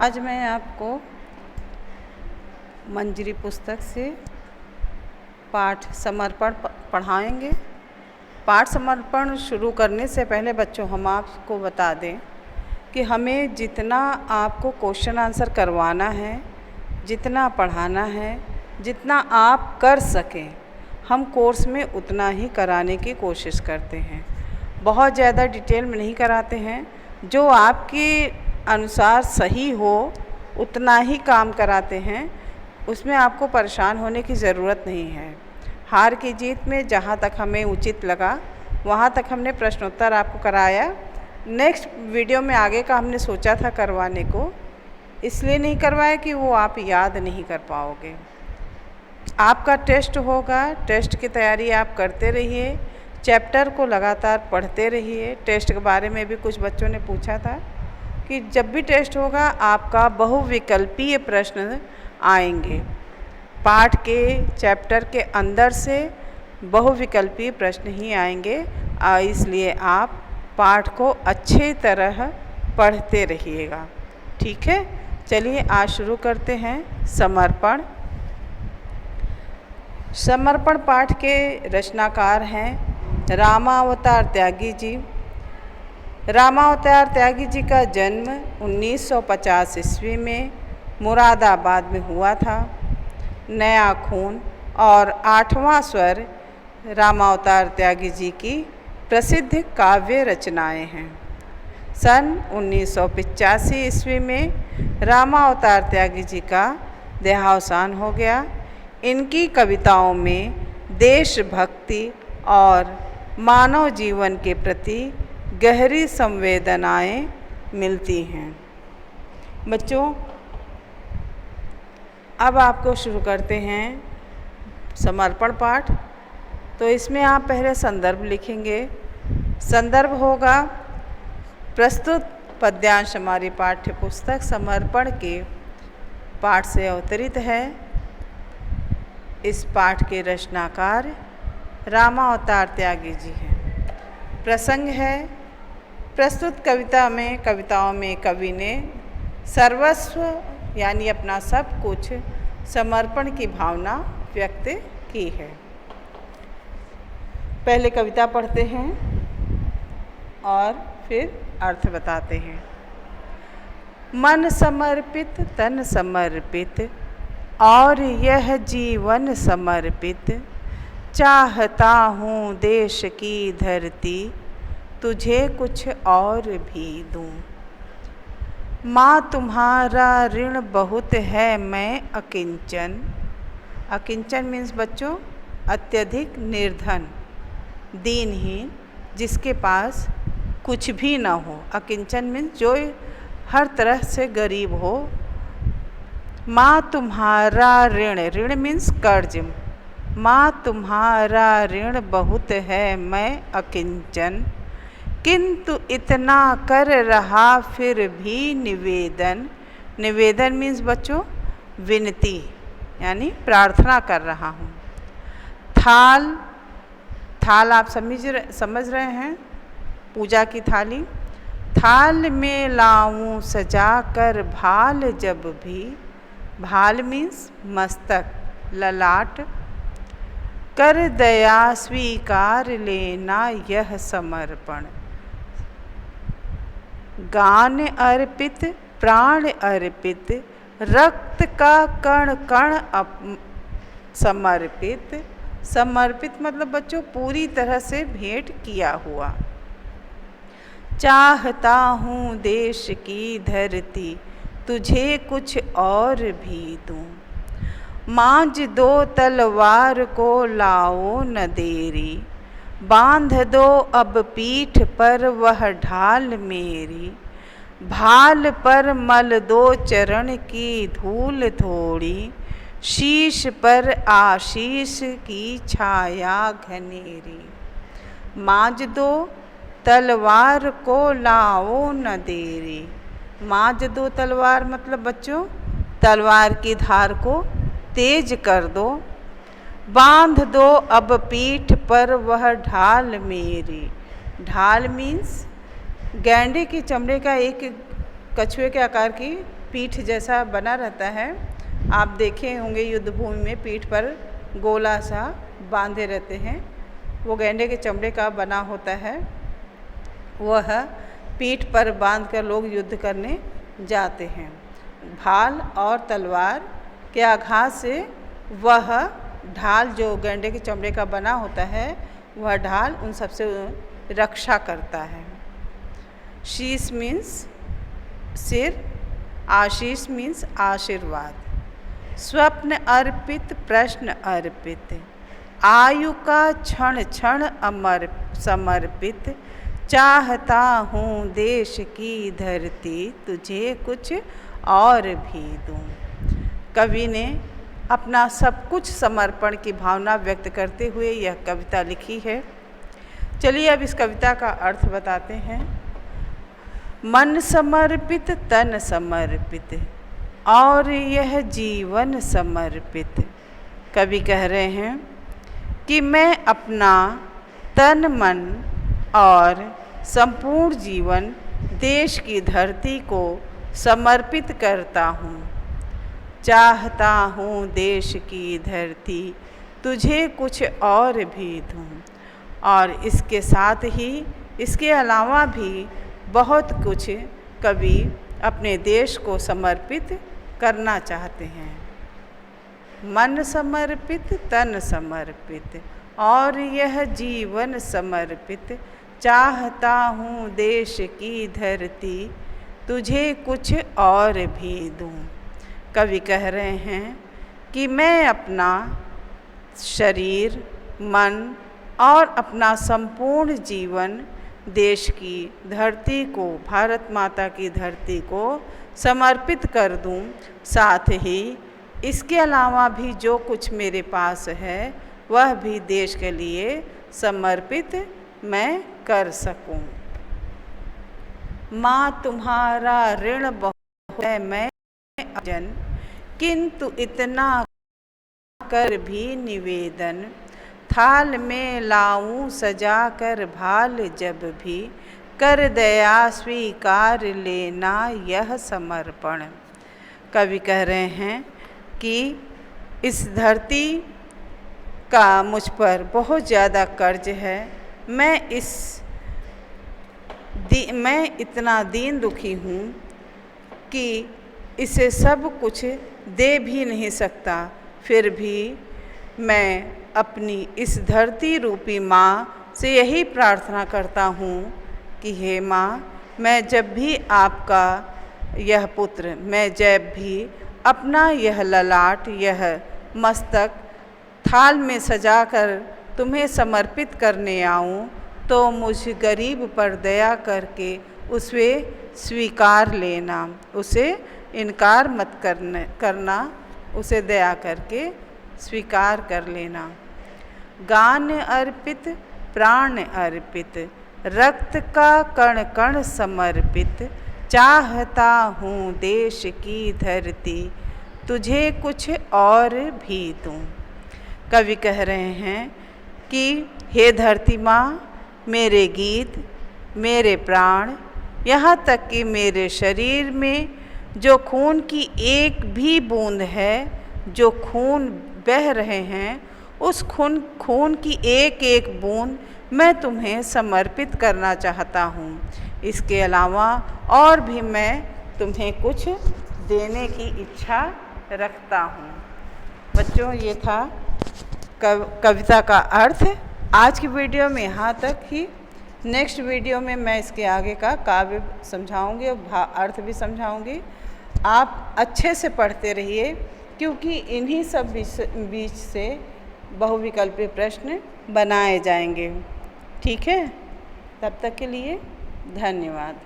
आज मैं आपको मंजरी पुस्तक से पाठ समर्पण पढ़ाएंगे। पाठ समर्पण शुरू करने से पहले बच्चों हम आपको बता दें कि हमें जितना आपको क्वेश्चन आंसर करवाना है, जितना पढ़ाना है, जितना आप कर सकें, हम कोर्स में उतना ही कराने की कोशिश करते हैं। बहुत ज़्यादा डिटेल में नहीं कराते हैं। जो आपके अनुसार सही हो उतना ही काम कराते हैं। उसमें आपको परेशान होने की ज़रूरत नहीं है। हार की जीत में जहाँ तक हमें उचित लगा वहाँ तक हमने प्रश्नोत्तर आपको कराया। नेक्स्ट वीडियो में आगे का हमने सोचा था करवाने को, इसलिए नहीं करवाया कि वो आप याद नहीं कर पाओगे। आपका टेस्ट होगा, टेस्ट की तैयारी आप करते रहिए, चैप्टर को लगातार पढ़ते रहिए। टेस्ट के बारे में भी कुछ बच्चों ने पूछा था कि जब भी टेस्ट होगा आपका बहुविकल्पीय प्रश्न आएंगे। पाठ के चैप्टर के अंदर से बहुविकल्पीय प्रश्न ही आएंगे, इसलिए आप पाठ को अच्छी तरह पढ़ते रहिएगा। ठीक है, चलिए आज शुरू करते हैं। समर्पण। समर्पण पाठ के रचनाकार हैं रामावतार त्यागी जी। रामावतार त्यागी जी का जन्म 1950 ईस्वी में मुरादाबाद में हुआ था। नया खून और आठवां स्वर रामावतार त्यागी जी की प्रसिद्ध काव्य रचनाएं हैं। सन 1985 ईस्वी में रामावतार त्यागी जी का देहावसान हो गया। इनकी कविताओं में देशभक्ति और मानव जीवन के प्रति गहरी संवेदनाएं मिलती हैं। बच्चों, अब आपको शुरू करते हैं समर्पण पाठ। तो इसमें आप पहले संदर्भ लिखेंगे। संदर्भ होगा प्रस्तुत पद्यांश हमारी पाठ्य पुस्तक समर्पण के पाठ से अवतरित है। इस पाठ के रचनाकार रामावतार त्यागी जी हैं। प्रसंग है, प्रस्तुत कविताओं में कवि ने सर्वस्व यानी अपना सब कुछ समर्पण की भावना व्यक्त की है। पहले कविता पढ़ते हैं और फिर अर्थ बताते हैं। मन समर्पित, तन समर्पित और यह जीवन समर्पित, चाहता हूँ देश की धरती तुझे कुछ और भी दूँ। माँ तुम्हारा ऋण बहुत है मैं अकिंचन। अकिंचन मीन्स बच्चों अत्यधिक निर्धन, दीनहीन, जिसके पास कुछ भी ना हो। अकिंचन मीन्स जो हर तरह से गरीब हो। माँ तुम्हारा ऋण, ऋण मीन्स कर्ज। माँ तुम्हारा ऋण बहुत है मैं अकिंचन, किंतु इतना कर रहा फिर भी निवेदन। निवेदन मीन्स बच्चों विनती, यानी प्रार्थना कर रहा हूँ। थाल, थाल आप समझ रहे हैं, पूजा की थाली। थाल में लाऊं सजा कर भाल जब भी। भाल मीन्स मस्तक, ललाट। कर दया स्वीकार लेना यह समर्पण। गान अर्पित, प्राण अर्पित, रक्त का कण कण समर्पित। समर्पित मतलब बच्चों पूरी तरह से भेंट किया हुआ। चाहता हूँ देश की धरती तुझे कुछ और भी दूँ। मांझ दो तलवार को लाओ न देरी, बांध दो अब पीठ पर वह ढाल मेरी। भाल पर मल दो चरण की धूल थोड़ी, शीश पर आशीष की छाया घनेरी। मांझ दो तलवार को लाओ न देरी। मांझ दो तलवार मतलब बच्चों तलवार की धार को तेज कर दो। बांध दो अब पीठ पर वह ढाल मेरी। ढाल मीन्स गैंडे की चमड़े का एक कछुए के आकार की पीठ जैसा बना रहता है। आप देखे होंगे युद्ध भूमि में पीठ पर गोला सा बांधे रहते हैं, वो गैंडे के चमड़े का बना होता है। वह पीठ पर बांधकर लोग युद्ध करने जाते हैं। भाल और तलवार के आघात से वह ढाल जो गैंडे के चमड़े का बना होता है, वह ढाल उन सबसे रक्षा करता है। शीश मीन्स सिर, आशीष मीन्स आशीर्वाद। स्वप्न अर्पित प्रश्न अर्पित, आयु का क्षण क्षण अमर समर्पित, चाहता हूँ देश की धरती तुझे कुछ और भी दूँ। कवि ने अपना सब कुछ समर्पण की भावना व्यक्त करते हुए यह कविता लिखी है। चलिए अब इस कविता का अर्थ बताते हैं। मन समर्पित तन समर्पित और यह जीवन समर्पित। कवि कह रहे हैं कि मैं अपना तन मन और संपूर्ण जीवन देश की धरती को समर्पित करता हूँ। चाहता हूँ देश की धरती तुझे कुछ और भी दूँ। और इसके साथ ही इसके अलावा भी बहुत कुछ कवि अपने देश को समर्पित करना चाहते हैं। मन समर्पित तन समर्पित और यह जीवन समर्पित, चाहता हूँ देश की धरती तुझे कुछ और भी दूँ। कवि कह रहे हैं कि मैं अपना शरीर, मन और अपना संपूर्ण जीवन देश की धरती को, भारत माता की धरती को समर्पित कर दूं। साथ ही इसके अलावा भी जो कुछ मेरे पास है वह भी देश के लिए समर्पित मैं कर सकूं। माँ तुम्हारा ऋण बहुत है मैं अजन, किंतु इतना कर भी निवेदन, थाल में लाऊं सजा कर भाल जब भी, कर दया स्वीकार लेना यह समर्पण। कवि कह रहे हैं कि इस धरती का मुझ पर बहुत ज़्यादा कर्ज है। मैं इतना दीन दुखी हूँ कि इसे सब कुछ दे भी नहीं सकता, फिर भी मैं अपनी इस धरती रूपी माँ से यही प्रार्थना करता हूँ कि हे माँ, मैं जब भी आपका यह पुत्र, मैं जब भी अपना यह ललाट, यह मस्तक थाल में सजाकर तुम्हें समर्पित करने आऊँ, तो मुझ गरीब पर दया करके उसे स्वीकार लेना, उसे इनकार मत करना, उसे दया करके स्वीकार कर लेना। गान अर्पित प्राण अर्पित, रक्त का कण कण समर्पित, चाहता हूँ देश की धरती तुझे कुछ और भी दूँ। कवि कह रहे हैं कि हे धरती माँ, मेरे गीत, मेरे प्राण, यहाँ तक कि मेरे शरीर में जो खून की एक भी बूंद है, जो खून बह रहे हैं, उस खून की एक एक बूंद मैं तुम्हें समर्पित करना चाहता हूँ। इसके अलावा और भी मैं तुम्हें कुछ देने की इच्छा रखता हूँ। बच्चों, ये था कविता का अर्थ। आज की वीडियो में यहाँ तक ही। नेक्स्ट वीडियो में मैं इसके आगे का काव्य समझाऊंगी और अर्थ भी समझाऊंगी। आप अच्छे से पढ़ते रहिए, क्योंकि इन्हीं सब बीच से बहुविकल्पीय प्रश्न बनाए जाएंगे। ठीक है? तब तक के लिए धन्यवाद।